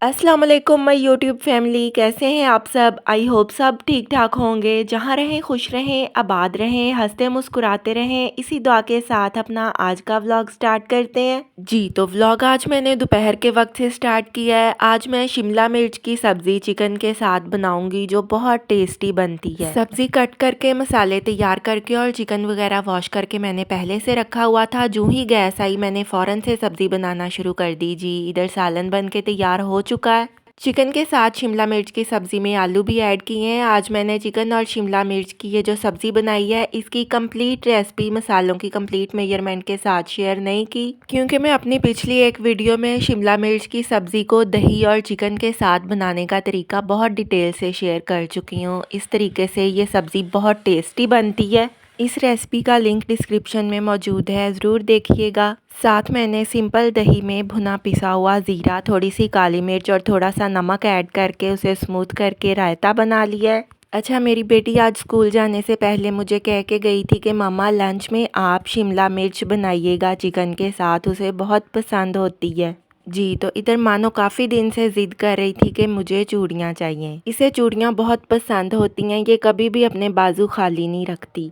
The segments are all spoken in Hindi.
अस्सलाम वालेकुम माय यूट्यूब फैमिली, कैसे हैं आप सब। आई होप सब ठीक ठाक होंगे। जहाँ रहें खुश रहें, आबाद रहें, हंसते मुस्कुराते रहें, इसी दुआ के साथ अपना आज का व्लॉग स्टार्ट करते हैं। जी तो व्लॉग आज मैंने दोपहर के वक्त से स्टार्ट किया है। आज मैं शिमला मिर्च की सब्ज़ी चिकन के साथ बनाऊंगी जो बहुत टेस्टी बनती है। सब्ज़ी कट करके, मसाले तैयार करके और चिकन वगैरह वॉश करके मैंने पहले से रखा हुआ था। जो ही गैस आई मैंने फ़ौरन से सब्ज़ी बनाना शुरू कर दी। जी इधर सालन बन के तैयार हो चुका है। चिकन के साथ शिमला मिर्च की सब्ज़ी में आलू भी ऐड किए हैं। आज मैंने चिकन और शिमला मिर्च की ये जो सब्ज़ी बनाई है, इसकी कंप्लीट रेसिपी मसालों की कंप्लीट मेजरमेंट के साथ शेयर नहीं की, क्योंकि मैं अपनी पिछली एक वीडियो में शिमला मिर्च की सब्ज़ी को दही और चिकन के साथ बनाने का तरीका बहुत डिटेल से शेयर कर चुकी हूँ। इस तरीके से ये सब्ज़ी बहुत टेस्टी बनती है। इस रेसिपी का लिंक डिस्क्रिप्शन में मौजूद है, ज़रूर देखिएगा। साथ मैंने सिंपल दही में भुना पिसा हुआ ज़ीरा, थोड़ी सी काली मिर्च और थोड़ा सा नमक ऐड करके उसे स्मूथ करके रायता बना लिया है। अच्छा, मेरी बेटी आज स्कूल जाने से पहले मुझे कह के गई थी कि मामा लंच में आप शिमला मिर्च बनाइएगा चिकन के साथ, उसे बहुत पसंद होती है। जी तो इधर मानो काफ़ी दिन से ज़िद कर रही थी कि मुझे चूड़ियाँ चाहिए। इसे चूड़ियाँ बहुत पसंद होती हैं, ये कभी भी अपने बाजू खाली नहीं रखती।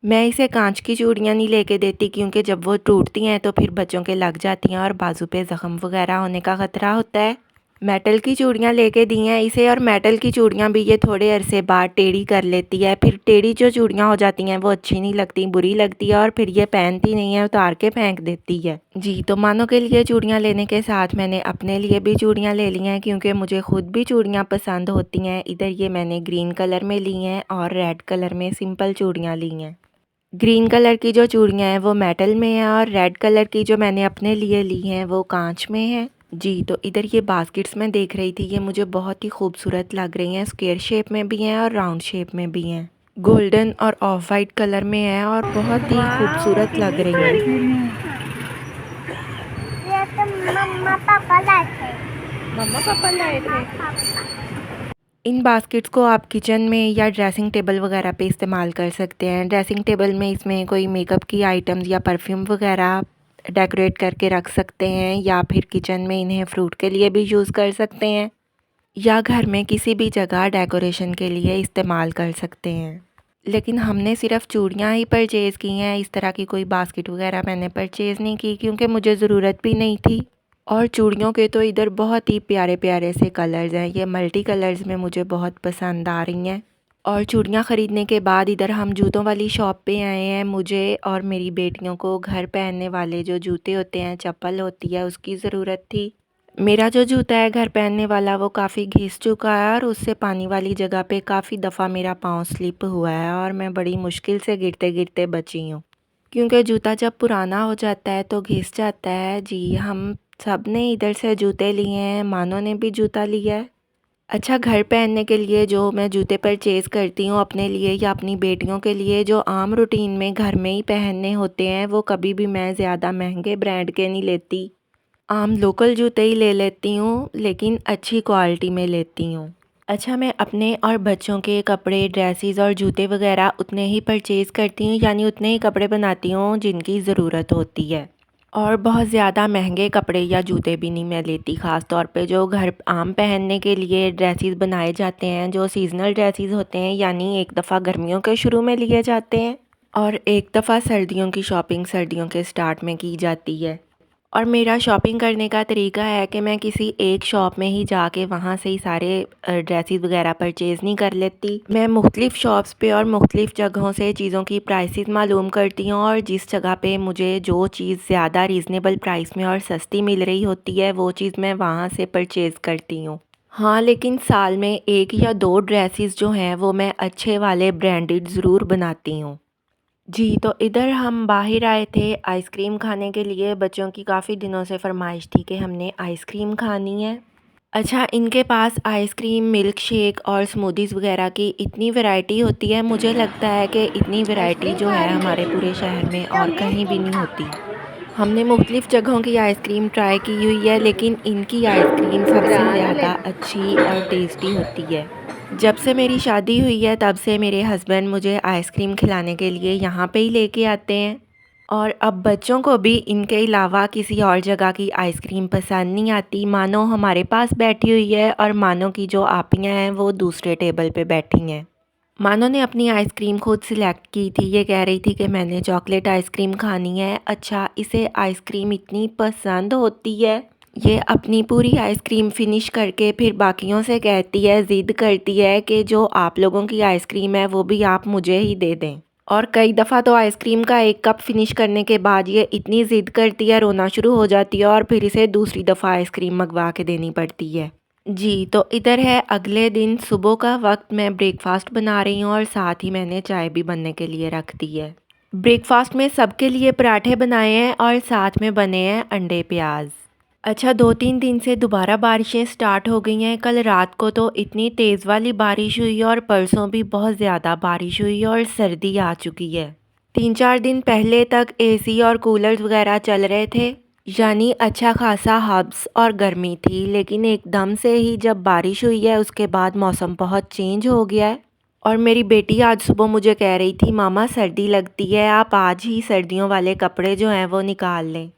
मैं इसे कांच की चूड़ियाँ नहीं लेके देती, क्योंकि जब वो टूटती हैं तो फिर बच्चों के लग जाती हैं और बाजू पे ज़ख़म वगैरह होने का ख़तरा होता है। मेटल की चूड़ियाँ लेके दी हैं इसे, और मेटल की चूड़ियाँ भी ये थोड़े अरसे बाद टेढ़ी कर लेती है। फिर टेढ़ी जो चूड़ियाँ हो जाती हैं वो अच्छी नहीं लगती, बुरी लगती है, और फिर ये पहनती नहीं है, उतार के फेंक देती है। जी तो मानो के लिए चूड़ियाँ लेने के साथ मैंने अपने लिए भी चूड़ियाँ ले ली हैं, क्योंकि मुझे खुद भी चूड़ियाँ पसंद होती हैं। इधर ये मैंने ग्रीन कलर में ली हैं और रेड कलर में सिंपल चूड़ियाँ ली हैं। ग्रीन कलर की जो चूड़ियाँ हैं वो मेटल में है, और रेड कलर की जो मैंने अपने लिए ली हैं वो कांच में है। जी तो इधर ये बास्केट्स में देख रही थी, ये मुझे बहुत ही खूबसूरत लग रही हैं। स्क्वायर शेप में भी हैं और राउंड शेप में भी हैं। गोल्डन और ऑफ वाइट कलर में है और बहुत ही खूबसूरत लग रही हैं। ये तो मम्मा पापा लाए थे। मम्मा पापा लाए थे। इन बास्केट्स को आप किचन में या ड्रेसिंग टेबल वगैरह पे इस्तेमाल कर सकते हैं। ड्रेसिंग टेबल में इसमें कोई मेकअप की आइटम्स या परफ्यूम वगैरह डेकोरेट करके रख सकते हैं, या फिर किचन में इन्हें फ्रूट के लिए भी यूज़ कर सकते हैं, या घर में किसी भी जगह डेकोरेशन के लिए इस्तेमाल कर सकते हैं। लेकिन हमने सिर्फ चूड़ियाँ ही परचेज़ की हैं, इस तरह की कोई बास्केट वगैरह मैंने परचेज़ नहीं की, क्योंकि मुझे ज़रूरत भी नहीं थी। और चूड़ियों के तो इधर बहुत ही प्यारे प्यारे से कलर्स हैं, ये मल्टी कलर्स में मुझे बहुत पसंद आ रही हैं। और चूड़ियाँ ख़रीदने के बाद इधर हम जूतों वाली शॉप पे आए हैं। मुझे और मेरी बेटियों को घर पहनने वाले जो जूते होते हैं, चप्पल होती है, उसकी ज़रूरत थी। मेरा जो जूता है घर पहनने वाला वो काफ़ी घिस चुका है, और उससे पानी वाली जगह पे काफ़ी दफ़ा मेरा पाँव स्लिप हुआ है, और मैं बड़ी मुश्किल से गिरते गिरते बची हूँ, क्योंकि जूता जब पुराना हो जाता है तो घिस जाता है। जी हम सब ने इधर से जूते लिए हैं, मानो ने भी जूता लिया है। अच्छा, घर पहनने के लिए जो मैं जूते परचेज़ करती हूँ अपने लिए या अपनी बेटियों के लिए, जो आम रूटीन में घर में ही पहनने होते हैं, वो कभी भी मैं ज़्यादा महंगे ब्रांड के नहीं लेती। आम लोकल जूते ही ले लेती हूँ, लेकिन अच्छी क्वालिटी में लेती हूँ। अच्छा, मैं अपने और बच्चों के कपड़े, ड्रेसेस और जूते वगैरह उतने ही परचेज़ करती हूँ, यानी उतने ही कपड़े बनाती हूँ जिनकी ज़रूरत होती है। और बहुत ज़्यादा महंगे कपड़े या जूते भी नहीं मैं लेती, ख़ास तौर पे जो घर आम पहनने के लिए ड्रेसेस बनाए जाते हैं, जो सीज़नल ड्रेसेस होते हैं, यानी एक दफ़ा गर्मियों के शुरू में लिए जाते हैं और एक दफ़ा सर्दियों की शॉपिंग सर्दियों के स्टार्ट में की जाती है। और मेरा शॉपिंग करने का तरीका है कि मैं किसी एक शॉप में ही जाके वहाँ से ही सारे ड्रेसेस वगैरह परचेज़ नहीं कर लेती। मैं मुख्तलिफ़ शॉप्स पे और मुख्तलिफ़ जगहों से चीज़ों की प्राइसेस मालूम करती हूँ और जिस जगह पे मुझे जो चीज़ ज़्यादा रीज़नेबल प्राइस में और सस्ती मिल रही होती है वो चीज़ मैं वहाँ से परचेज़ करती हूँ। हाँ, लेकिन साल में 1 या 2 ड्रेसेस जो हैं वो मैं अच्छे वाले ब्रांडेड ज़रूर बनाती हूँ। जी, तो इधर हम बाहर आए थे आइसक्रीम खाने के लिए। बच्चों की काफ़ी दिनों से फ़रमाइश थी कि हमने आइसक्रीम खानी है। अच्छा, इनके पास आइसक्रीम, मिल्क शेक और स्मूदीज़ वगैरह की इतनी वैरायटी होती है, मुझे लगता है कि इतनी वैरायटी जो है हमारे पूरे शहर में और कहीं भी नहीं होती। हमने मुख्तलिफ़ जगहों की आइसक्रीम ट्राई की हुई है, लेकिन इनकी आइसक्रीम सबसे ज़्यादा अच्छी और टेस्टी होती है। जब से मेरी शादी हुई है तब से मेरे हस्बैंड मुझे आइसक्रीम खिलाने के लिए यहाँ पे ही लेके आते हैं और अब बच्चों को भी इनके अलावा किसी और जगह की आइसक्रीम पसंद नहीं आती। मानो हमारे पास बैठी हुई है और मानो की जो आपियाँ हैं वो दूसरे टेबल पे बैठी हैं। मानो ने अपनी आइसक्रीम खुद सिलेक्ट की थी। ये कह रही थी कि मैंने चॉकलेट आइसक्रीम खानी है। अच्छा, इसे आइसक्रीम इतनी पसंद होती है, ये अपनी पूरी आइसक्रीम फिनिश करके फिर बाकियों से कहती है, ज़िद करती है कि जो आप लोगों की आइसक्रीम है वो भी आप मुझे ही दे दें। और कई दफ़ा तो आइसक्रीम का 1 कप फिनिश करने के बाद ये इतनी ज़िद करती है, रोना शुरू हो जाती है और फिर इसे दूसरी दफ़ा आइसक्रीम मंगवा के देनी पड़ती है। जी, तो इधर है अगले दिन सुबह का वक्त। मैं ब्रेकफ़ास्ट बना रही हूँ और साथ ही मैंने चाय भी बनने के लिए रख दी है। ब्रेकफ़ास्ट में सबके लिए पराठे बनाए हैं और साथ में बने हैं अंडे प्याज़। अच्छा, 2-3 दिन से दोबारा बारिशें स्टार्ट हो गई हैं। कल रात को तो इतनी तेज़ वाली बारिश हुई और परसों भी बहुत ज़्यादा बारिश हुई और सर्दी आ चुकी है। 3-4 दिन पहले तक एसी और कूलर्स वगैरह चल रहे थे, यानी अच्छा खासा हब्स और गर्मी थी। लेकिन एकदम से ही जब बारिश हुई है उसके बाद मौसम बहुत चेंज हो गया है और मेरी बेटी आज सुबह मुझे कह रही थी, मामा सर्दी लगती है, आप आज ही सर्दियों वाले कपड़े जो हैं वो निकाल लें।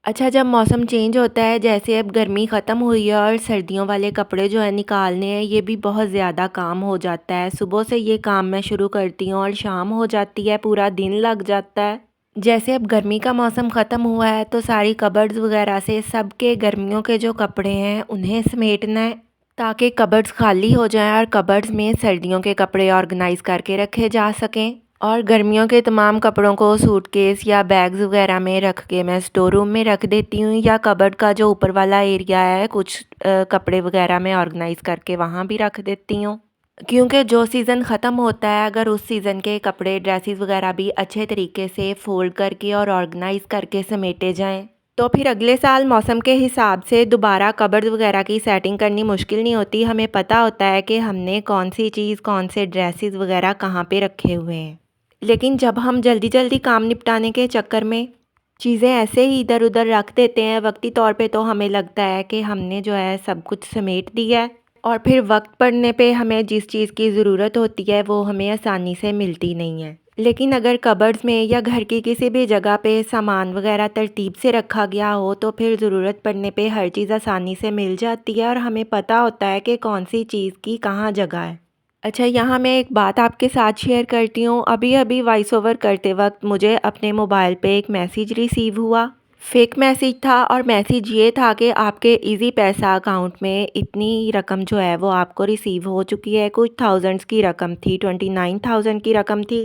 अच्छा, जब मौसम चेंज होता है, जैसे अब गर्मी ख़त्म हुई है और सर्दियों वाले कपड़े जो है निकालने हैं, ये भी बहुत ज़्यादा काम हो जाता है। सुबह से ये काम मैं शुरू करती हूँ और शाम हो जाती है, पूरा दिन लग जाता है। जैसे अब गर्मी का मौसम ख़त्म हुआ है तो सारी कबर्ड्स वगैरह से सबके गर्मियों के जो कपड़े हैं उन्हें समेटना है ताकि कबर्ड्स खाली हो जाएं और कबर्ड्स में सर्दियों के कपड़े ऑर्गेनाइज़ करके रखे जा सकें। और गर्मियों के तमाम कपड़ों को सूटकेस या बैग्स वगैरह में रख के मैं स्टोर रूम में रख देती हूँ या कबर्ड का जो ऊपर वाला एरिया है कुछ कपड़े वगैरह में ऑर्गेनाइज़ करके वहाँ भी रख देती हूँ। क्योंकि जो सीज़न ख़त्म होता है, अगर उस सीज़न के कपड़े ड्रेसेस वगैरह भी अच्छे तरीके से फ़ोल्ड करके और ऑर्गेनाइज़ करके समेटे जाएँ तो फिर अगले साल मौसम के हिसाब से दोबारा कबर्ड वगैरह की सेटिंग करनी मुश्किल नहीं होती। हमें पता होता है कि हमने कौन सी चीज़, कौन से ड्रेसेस वगैरह कहाँ पे रखे हुए हैं। लेकिन जब हम जल्दी जल्दी काम निपटाने के चक्कर में चीज़ें ऐसे ही इधर उधर रख देते हैं वक्ती तौर पे, तो हमें लगता है कि हमने जो है सब कुछ समेट दिया है और फिर वक्त पड़ने पे हमें जिस चीज़ की ज़रूरत होती है वो हमें आसानी से मिलती नहीं है। लेकिन अगर कबर्ड्स में या घर की किसी भी जगह पे सामान वगैरह तरतीब से रखा गया हो तो फिर ज़रूरत पड़ने पे हर चीज़ आसानी से मिल जाती है और हमें पता होता है कि कौन सी चीज़ की कहाँ जगह है। अच्छा, यहाँ मैं एक बात आपके साथ शेयर करती हूँ। अभी अभी वॉइस ओवर करते वक्त मुझे अपने मोबाइल पे एक मैसेज रिसीव हुआ। फेक मैसेज था और मैसेज ये था कि आपके इजी पैसा अकाउंट में इतनी रकम जो है वो आपको रिसीव हो चुकी है। कुछ थाउजेंड्स की रकम थी, 29,000 की रकम थी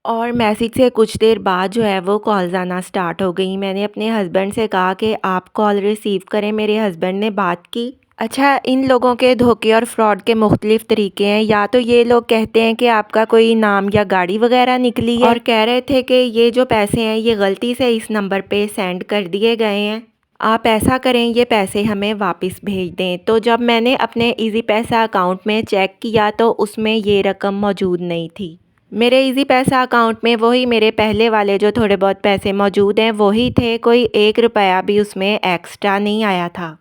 और मैसेज से कुछ देर बाद जो है वो कॉल्स आना स्टार्ट हो गई। मैंने अपने हस्बैंड से कहा कि आप कॉल रिसीव करें। मेरे हस्बैंड ने बात की। अच्छा, इन लोगों के धोखे और फ्रॉड के मुख्तलिफ तरीके हैं। या तो ये लोग कहते हैं कि आपका कोई नाम या गाड़ी वगैरह निकली है और कह रहे थे कि ये जो पैसे हैं ये गलती से इस नंबर पे सेंड कर दिए गए हैं, आप ऐसा करें ये पैसे हमें वापस भेज दें। तो जब मैंने अपने इजी पैसा अकाउंट में चेक किया तो उसमें ये रकम मौजूद नहीं थी। मेरे इजी पैसा अकाउंट में वही मेरे पहले वाले जो थोड़े बहुत पैसे मौजूद हैं वही थे, कोई 1 रुपया भी उसमें एक्स्ट्रा नहीं आया था।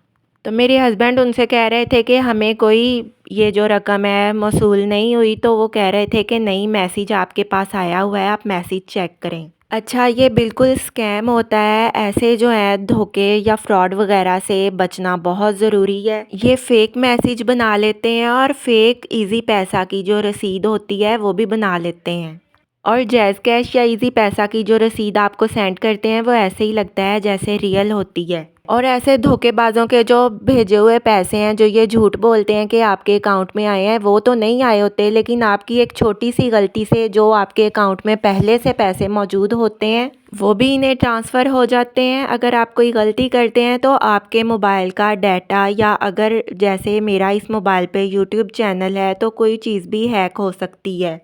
तो मेरे हस्बैंड उनसे कह रहे थे कि हमें कोई ये जो रकम है मौसूल नहीं हुई, तो वो कह रहे थे कि नहीं, मैसेज आपके पास आया हुआ है, आप मैसेज चेक करें। अच्छा, ये बिल्कुल स्कैम होता है। ऐसे जो है धोखे या फ्रॉड वगैरह से बचना बहुत ज़रूरी है। ये फ़ेक मैसेज बना लेते हैं और फ़ेक इजी पैसा की जो रसीद होती है वो भी बना लेते हैं और जैज़ कैश या इजी पैसा की जो रसीद आपको सेंड करते हैं वो ऐसे ही लगता है जैसे रियल होती है। और ऐसे धोखेबाजों के जो भेजे हुए पैसे हैं, जो ये झूठ बोलते हैं कि आपके अकाउंट में आए हैं, वो तो नहीं आए होते, लेकिन आपकी एक छोटी सी गलती से जो आपके अकाउंट में पहले से पैसे मौजूद होते हैं वो भी इन्हें ट्रांसफ़र हो जाते हैं। अगर आप कोई गलती करते हैं तो आपके मोबाइल का डाटा, या अगर जैसे मेरा इस मोबाइल पे यूट्यूब चैनल है तो कोई चीज़ भी हैक हो सकती है।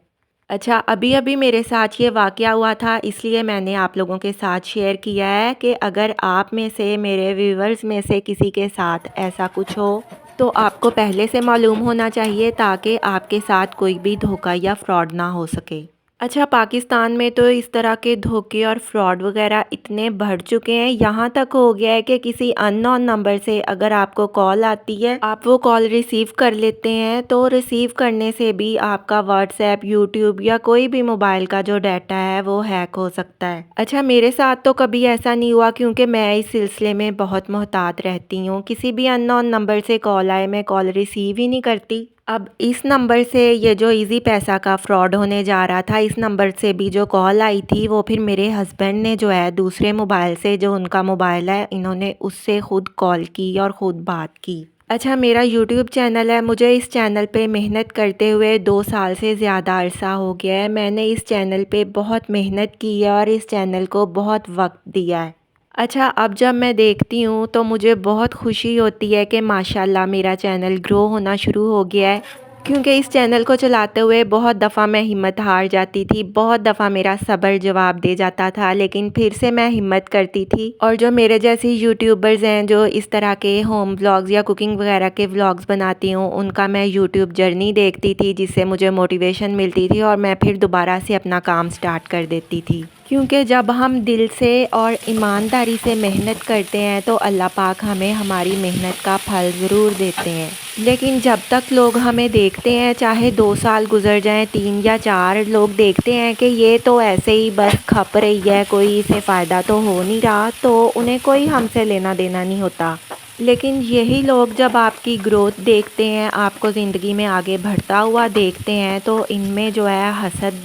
अच्छा, अभी अभी मेरे साथ ये वाक़या हुआ था, इसलिए मैंने आप लोगों के साथ शेयर किया है कि अगर आप में से, मेरे व्यूवर्स में से किसी के साथ ऐसा कुछ हो तो आपको पहले से मालूम होना चाहिए, ताकि आपके साथ कोई भी धोखा या फ्रॉड ना हो सके। अच्छा, पाकिस्तान में तो इस तरह के धोखे और फ्रॉड वगैरह इतने बढ़ चुके हैं, यहाँ तक हो गया है कि किसी अननोन नंबर से अगर आपको कॉल आती है, आप वो कॉल रिसीव कर लेते हैं, तो रिसीव करने से भी आपका व्हाट्सएप, यूट्यूब या कोई भी मोबाइल का जो डाटा है वो हैक हो सकता है। अच्छा, मेरे साथ तो कभी ऐसा नहीं हुआ, क्योंकि मैं इस सिलसिले में बहुत मोहतात रहती हूँ। किसी भी अननोन नंबर से कॉल आए, मैं कॉल रिसीव ही नहीं करती। अब इस नंबर से ये जो इजी पैसा का फ्रॉड होने जा रहा था, इस नंबर से भी जो कॉल आई थी वो फिर मेरे हस्बैंड ने जो है दूसरे मोबाइल से, जो उनका मोबाइल है, इन्होंने उससे ख़ुद कॉल की और ख़ुद बात की। अच्छा, मेरा यूट्यूब चैनल है, मुझे इस चैनल पे मेहनत करते हुए 2 साल से ज़्यादा अरसा हो गया है। मैंने इस चैनल पे बहुत मेहनत की है और इस चैनल को बहुत वक्त दिया है। अच्छा, अब जब मैं देखती हूँ तो मुझे बहुत खुशी होती है कि माशाल्लाह मेरा चैनल ग्रो होना शुरू हो गया है, क्योंकि इस चैनल को चलाते हुए बहुत दफ़ा मैं हिम्मत हार जाती थी, बहुत दफ़ा मेरा सब्र जवाब दे जाता था, लेकिन फिर से मैं हिम्मत करती थी। और जो मेरे जैसे यूट्यूबर्स हैं जो इस तरह के होम व्लॉग्स या कुकिंग वगैरह के व्लॉग्स बनाती हूँ, उनका मैं यूट्यूब जर्नी देखती थी, जिससे मुझे मोटिवेशन मिलती थी और मैं फिर दोबारा से अपना काम स्टार्ट कर देती थी। क्योंकि जब हम दिल से और ईमानदारी से मेहनत करते हैं तो अल्लाह पाक हमें हमारी मेहनत का फल ज़रूर देते हैं। लेकिन जब तक लोग हमें देखते हैं, चाहे 2 साल गुजर जाएं, 3 या 4, लोग देखते हैं कि ये तो ऐसे ही बस खप रही है, कोई इसे फ़ायदा तो हो नहीं रहा, तो उन्हें कोई हमसे लेना देना नहीं होता। लेकिन यही लोग जब आपकी ग्रोथ देखते हैं, आपको ज़िंदगी में आगे बढ़ता हुआ देखते हैं, तो इनमें जो है हसद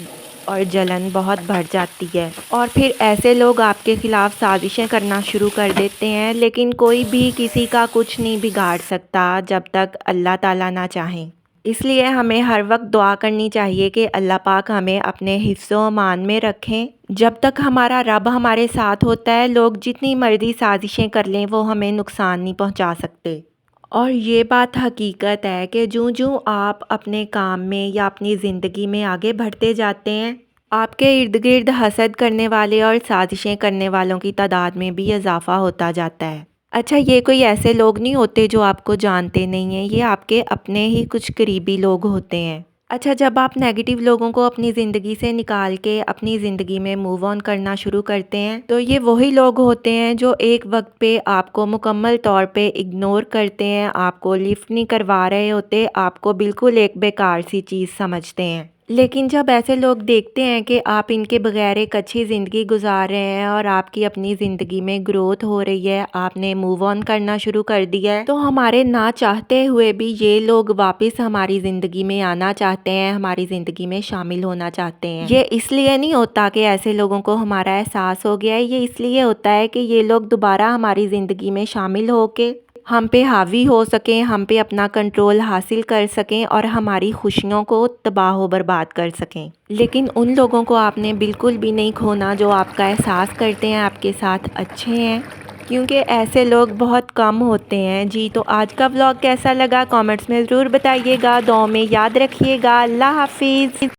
और जलन बहुत बढ़ जाती है, और फिर ऐसे लोग आपके ख़िलाफ़ साजिशें करना शुरू कर देते हैं। लेकिन कोई भी किसी का कुछ नहीं बिगाड़ सकता जब तक अल्लाह ताला ना चाहें। इसलिए हमें हर वक्त दुआ करनी चाहिए कि अल्लाह पाक हमें अपने हिफ्ज़-ओ अमान में रखें। जब तक हमारा रब हमारे साथ होता है, लोग जितनी मर्ज़ी साजिशें कर लें, वो हमें नुकसान नहीं पहुंचा सकते। और ये बात हकीकत है कि जूं-जूं आप अपने काम में या अपनी ज़िंदगी में आगे बढ़ते जाते हैं, आपके इर्द-गिर्द हसद करने वाले और साजिशें करने वालों की तादाद में भी इजाफ़ा होता जाता है। अच्छा, ये कोई ऐसे लोग नहीं होते जो आपको जानते नहीं हैं, ये आपके अपने ही कुछ करीबी लोग होते हैं। अच्छा, जब आप नेगेटिव लोगों को अपनी ज़िंदगी से निकाल के अपनी ज़िंदगी में मूव ऑन करना शुरू करते हैं, तो ये वही लोग होते हैं जो एक वक्त पे आपको मुकम्मल तौर पे इग्नोर करते हैं, आपको लिफ्ट नहीं करवा रहे होते, आपको बिल्कुल एक बेकार सी चीज़ समझते हैं। लेकिन जब ऐसे लोग देखते हैं कि आप इनके बगैर एक अच्छी ज़िंदगी गुजार रहे हैं और आपकी अपनी ज़िंदगी में ग्रोथ हो रही है, आपने मूव ऑन करना शुरू कर दिया है, तो हमारे ना चाहते हुए भी ये लोग वापस हमारी ज़िंदगी में आना चाहते हैं, हमारी ज़िंदगी में शामिल होना चाहते हैं। ये इसलिए नहीं होता कि ऐसे लोगों को हमारा एहसास हो गया है, ये इसलिए होता है कि ये लोग दोबारा हमारी ज़िंदगी में शामिल होके हम पे हावी हो सकें, हम पे अपना कंट्रोल हासिल कर सकें और हमारी खुशियों को तबाह बर्बाद कर सकें। लेकिन उन लोगों को आपने बिल्कुल भी नहीं खोना जो आपका एहसास करते हैं आपके साथ अच्छे हैं, क्योंकि ऐसे लोग बहुत कम होते हैं। जी, तो आज का व्लॉग कैसा लगा कमेंट्स में ज़रूर बताइएगा, दुआ में याद रखिएगा। अल्लाह हाफिज़।